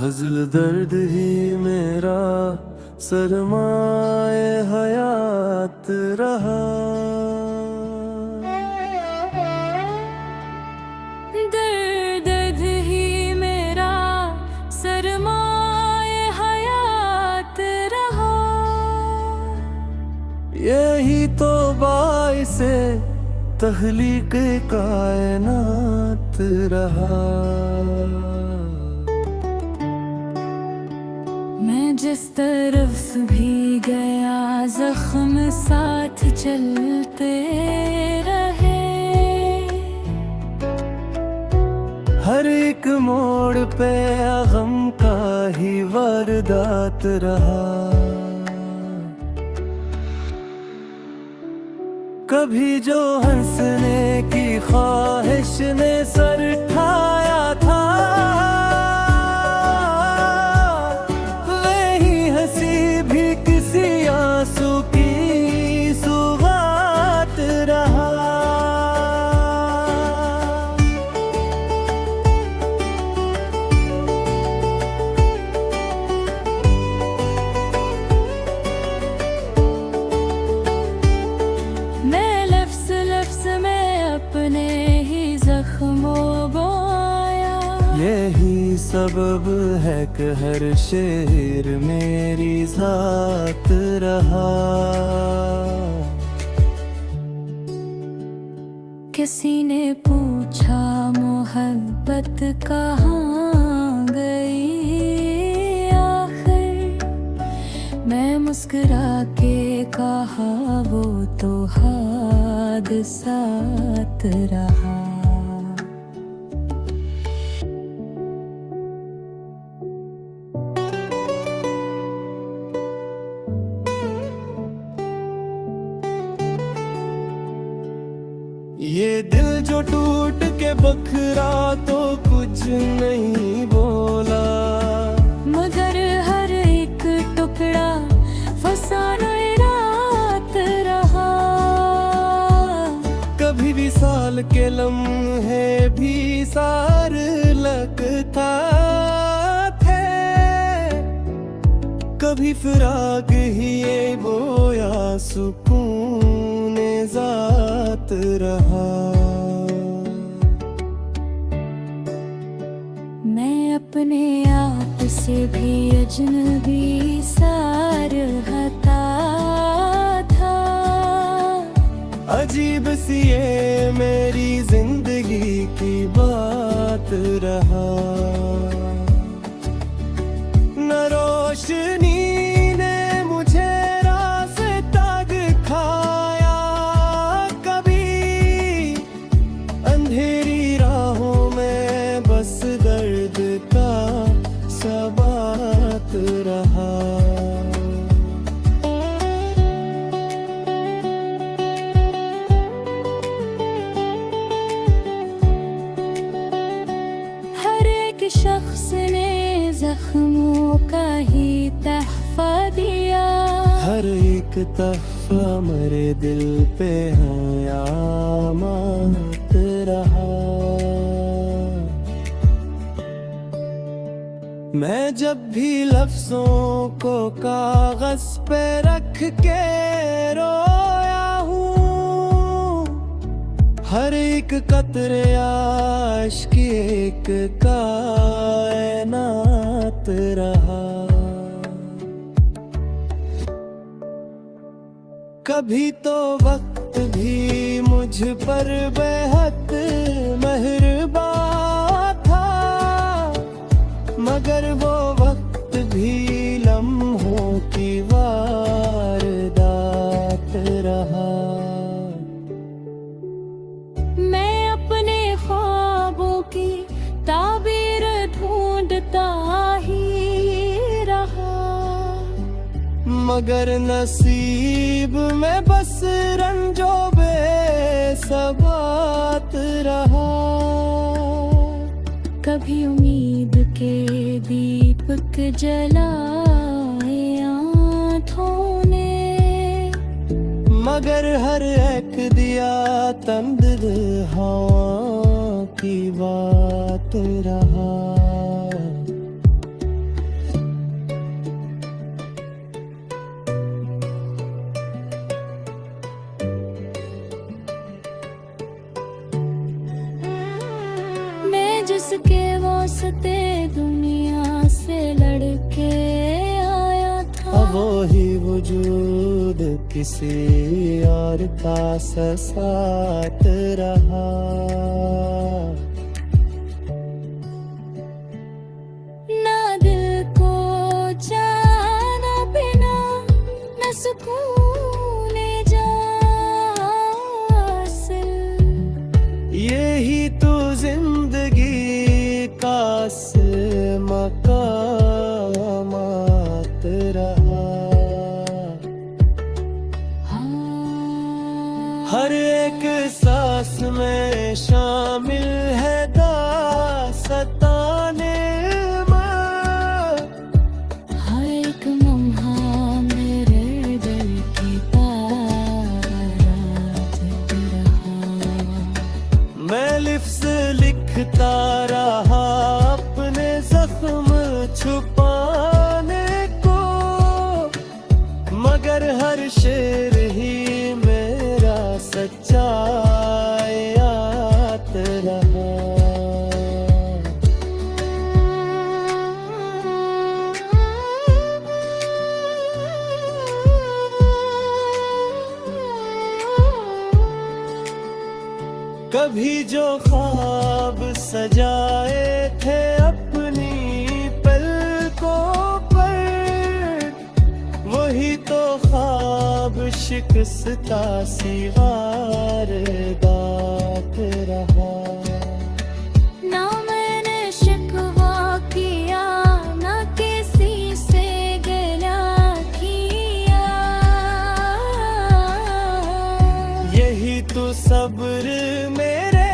फजल दर्द ही मेरा सरमाए हयात रहा। दर्द ही मेरा सरमाए हयात रहा। यही तो बाइसे तख्लीक कायनात रहा। मैं जिस तरफ भी गया जख्म साथ चलते रहे। हर एक मोड़ पे गम का ही वारदात रहा। कभी जो हंसने की ख्वाहिश ने सर ठाया था, वही हंसी भी किसी आंसू की सुगात रहा। यही सबब है कि हर शेर मेरी ज़ात रहा। किसी ने पूछा मोहब्बत कहाँ गई आखिर। मैं मुस्कुरा के कहा वो तो हादसात रहा। ये दिल जो टूट के बखरा तो कुछ नहीं बोला, मगर हर एक टुकड़ा फसाना रात रहा। कभी विसाल के लम्हे भी सार लगता थे, कभी फिराक ही ये बोया सुकून ज़ात रहा। मैं अपने आप से भी अजनबी सार हता था। अजीब सी ये मेरी जिंदगी की बात रहा। न रोशनी दर्द का सबात रहा। हर एक शख्स ने जख्मों का ही तहफा दिया। हर एक तहफा मेरे दिल पे हयामात रहा। मैं जब भी लफ्जों को कागज पे रख के रोया हूँ, हर एक कतरे आश्क की एक कायनात रहा। कभी तो वक्त भी मुझ पर बेहद मेहरबान था, मगर वो वक्त भी लम्हों की वारदात रहा। मैं अपने ख्वाबों की ताबीर ढूंढता ही रहा, मगर नसीब में बस रंजो बेसबात रहा। कभी उम्मीद के दीपक जलाए आँखों ने, मगर हर एक दिया तंदहा की बात रहा। जिसके वास्ते दुनिया से लड़के आया था, वो ही वजूद किसी और का साथ रहा। ना दिल को जाना बिना न सुकून जा हासिल। यही तो जिंदगी का मकामात रहा। हर एक सांस में शामिल है दास्ताने माँ। हर एक लम्हा मेरे दिल की ताराज रहा। मैं लिफ्ज़ लिखता रहा अपने जख्म छुपाने को, मगर हर शेर ही मेरा सच्चा याद रहा। कभी जो ख्वाब सजाए थे अपनी पलकों पर, वही तो ख्वाब शिकस्ता सी वारदात रहा। ना मैंने शिकवा किया ना किसी से गिला किया। यही तो सब्र मेरे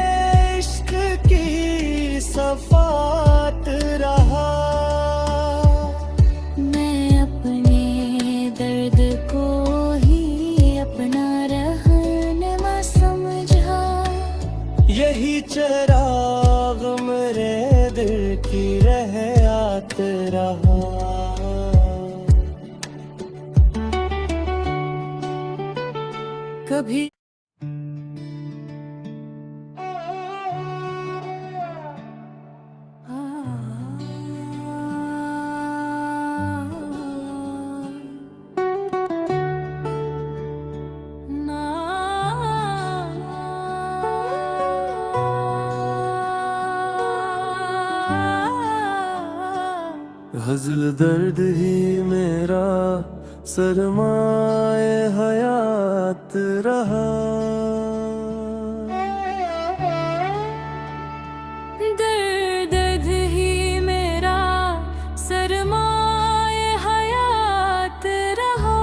इश्क की सफात रहा। मैं अपने दर्द को ही अपना रहनुमा समझा। यही चिराग मेरे दिल की रहयात रहा। कभी गज़ल दर्द ही मेरा सरमाए हयात रहा। दर्द ही मेरा सरमाए हयात रहा।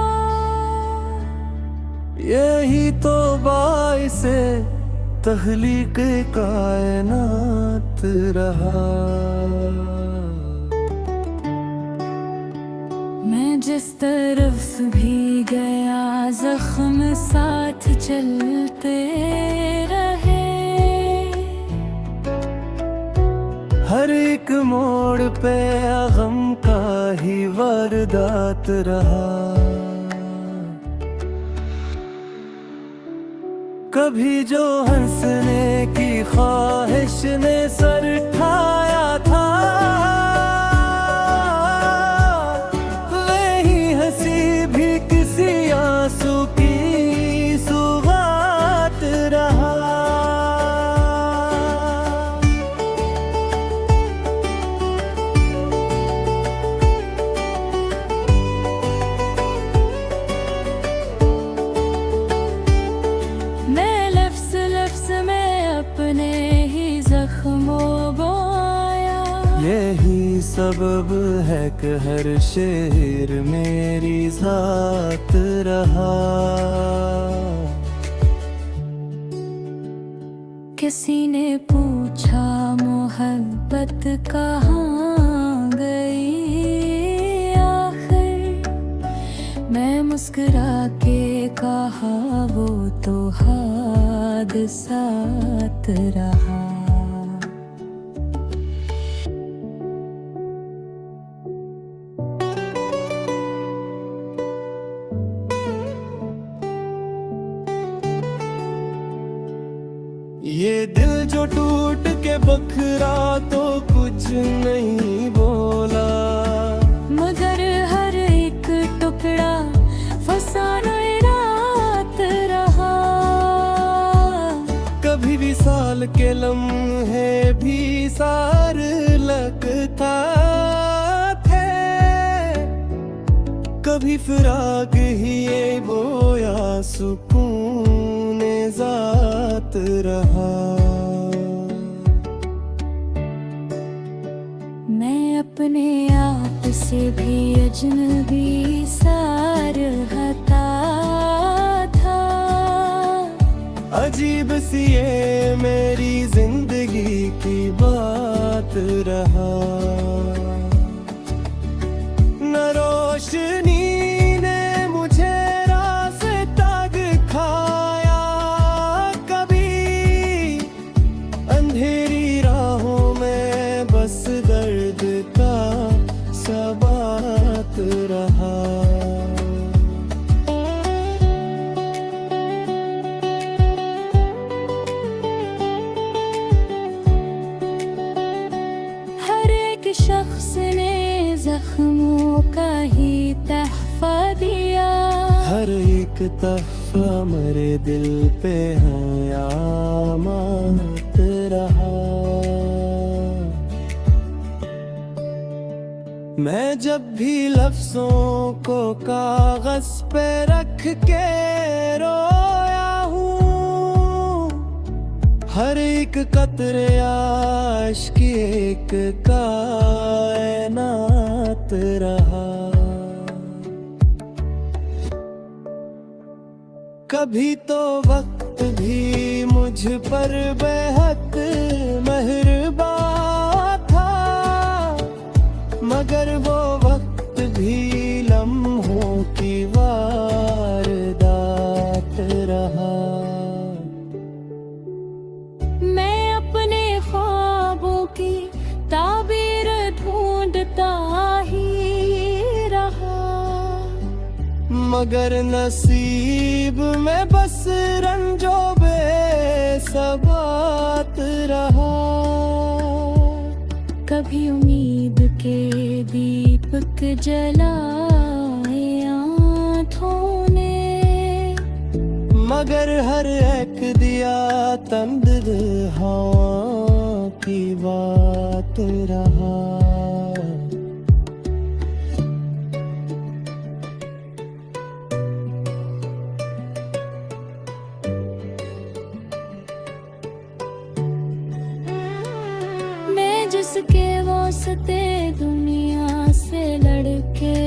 यही तो बाइसे तख्लीक कायनात रहा। मैं जिस तरफ भी गया जख्म साथ चलते रहे। हर एक मोड़ पे गम का ही वारदात रहा। कभी जो हंसने की ख्वाहिश ने सर ठाया था, वही हंसी भी किसी आंसू की सुगात रहा। मैं लफ्ज़ लफ्ज़ में अपने ही जख्मों बोया। यही सबब है कि हर शेर मेरी ज़ात रहा। किसी ने पूछा मोहब्बत कहाँ गई आखिर। मैं मुस्कुरा के कहा वो तो हादसात रहा। ये दिल जो टूट के बखरा तो कुछ नहीं बोला, मगर हर एक टुकड़ा फसाना रात रहा। कभी विसाल के लम्हे भी सार लगता थे, कभी फिराक ही ये बोया सुकून ज़ात रहा। मैं अपने आप से भी अजनबी सार हता था। अजीब सी ये मेरी जिंदगी की बात रहा। न रोशनी ने मुझे रास्ता दिखाया, कभी अंधेरी राहों में बस दर्द का सबात रहा। हर एक शख्स ने जख्मों का ही तहफा दिया, हर एक तहफा मेरे दिल पे हयामत रहा। मैं जब भी लफ्जों को कागज पे रख के रोया हूँ, हर एक कतरे आश की एक कायनात रहा। कभी तो वक्त भी मुझ पर बेहद मेहरबान था, मगर वो वक्त भी लम्हों की वारदात रहा। मैं अपने ख्वाबों की ताबीर ढूंढता ही रहा, मगर नसीब में बस रंजो बेसबात रहा। कभी उम्मीद के दीपक जलाए आँखों ने, मगर हर एक दिया तंदहा की बात रहा। जिसके वास्ते दुनिया से लड़के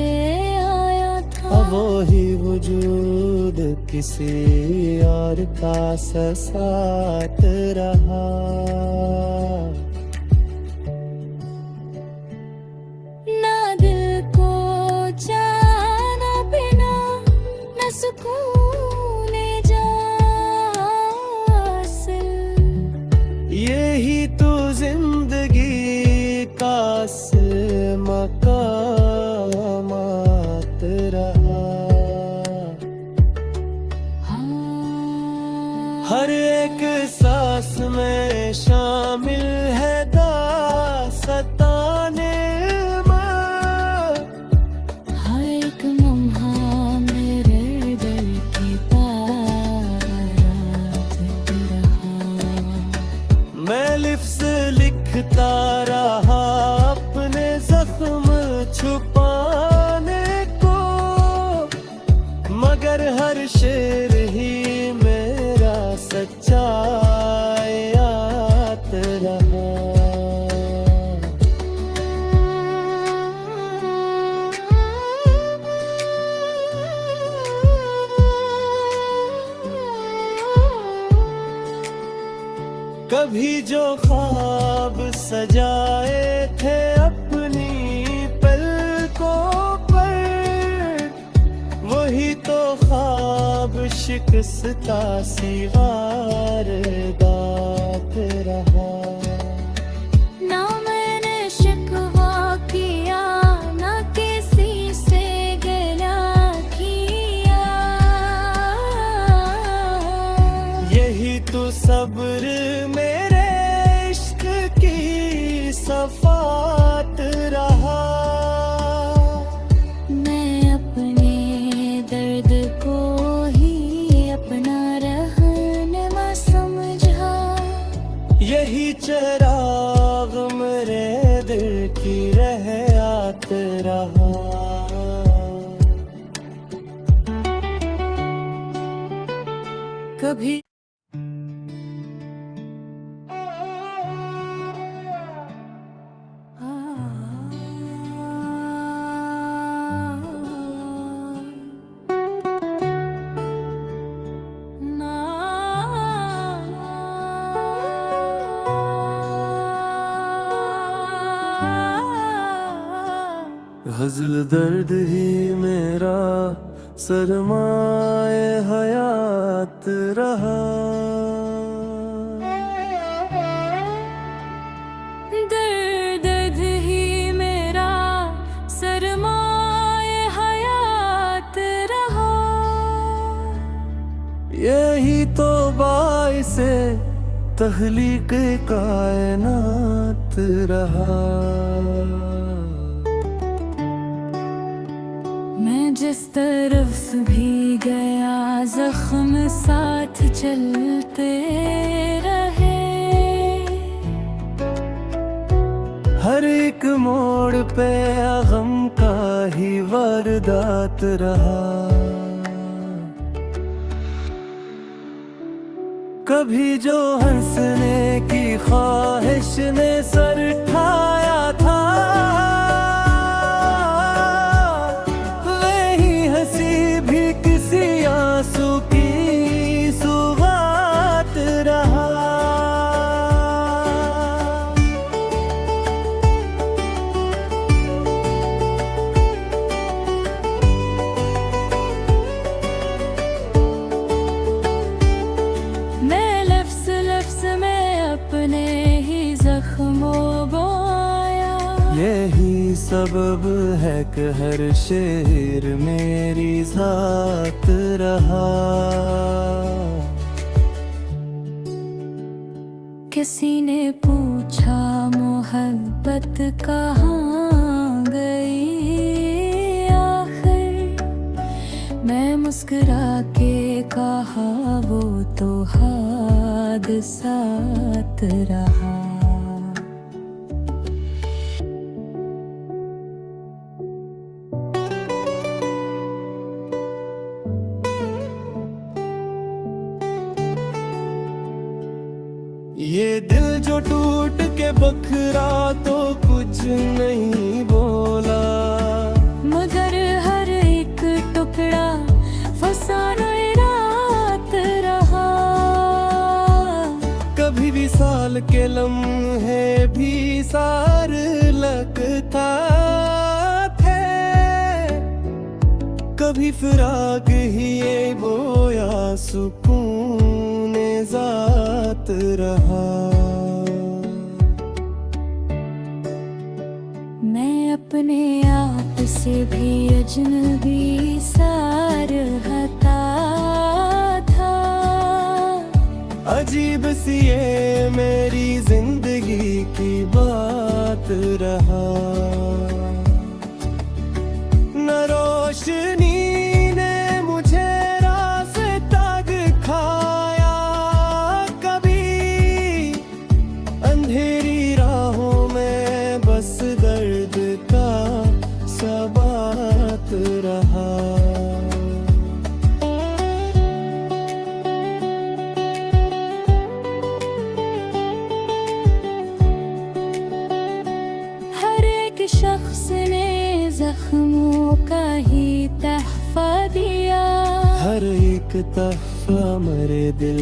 आया था, वो ही वजूद किसी और का साथ रहा। ना दिल को जाना बिना न सुकून जासिल, यही तो जिंदगी मकामात रहा। हर एक सांस में शामिल है दास्ताने माँ, हर एक लम्हा मेरे दिल की बारात रहा। मैं लिफ्ज़ लिखता रहा अपने जख्म छुपाने को, मगर हर शेर ही मेरा सच्चा याद रहा। कभी जो ख्वाब सजाए थे अपनी पलकों पर, वही तो ख्वाब शिकस्ता सी वारदात रहा। ना मैंने शिकवा किया, ना किसी से गिला किया, यही तो सब्र यही चिराग मेरे दिल की रहमत रहा। कभी गज़ल दर्द ही मेरा सरमाए हयात रहा। दर्द ही मेरा सरमाए हयात रहा। यही तो बाइसे तख्लीक कायनात रहा। मैं जिस तरफ भी गया जख्म साथ चलते रहे। हर एक मोड़ पे गम का ही वारदात रहा। कभी जो हंसने की ख्वाहिश ने सर ठाया था, वही हंसी भी किसी आंसू की सुगात रहा। अपने ही जख्मों बोया। यही सबब है कि हर शेर मेरी ज़ात रहा। किसी ने पूछा मोहब्बत कहाँ गई आखिर। मैं मुस्कुरा के कहा वो तो हादसात रहा। ये दिल जो टूट के बखरा तो कुछ नहीं बोला, मगर हर एक टुकड़ा फसाना रात रहा। कभी विसाल के लम्हे भी सार लगता थे, कभी फिराक ही ये बोया सुकून ज़ात रहा। मैं अपने आप से भी अजनबी सार हता था। अजीब सी ये मेरी जिंदगी की बात रहा। न रोशनी ने मुझे रास्ता दिखाया, कभी अंधेरी राहों में बस दर्द का सबात रहा। शख्स ने जख्मों का ही तहफा दिया। हर एक तहफा मेरे दिल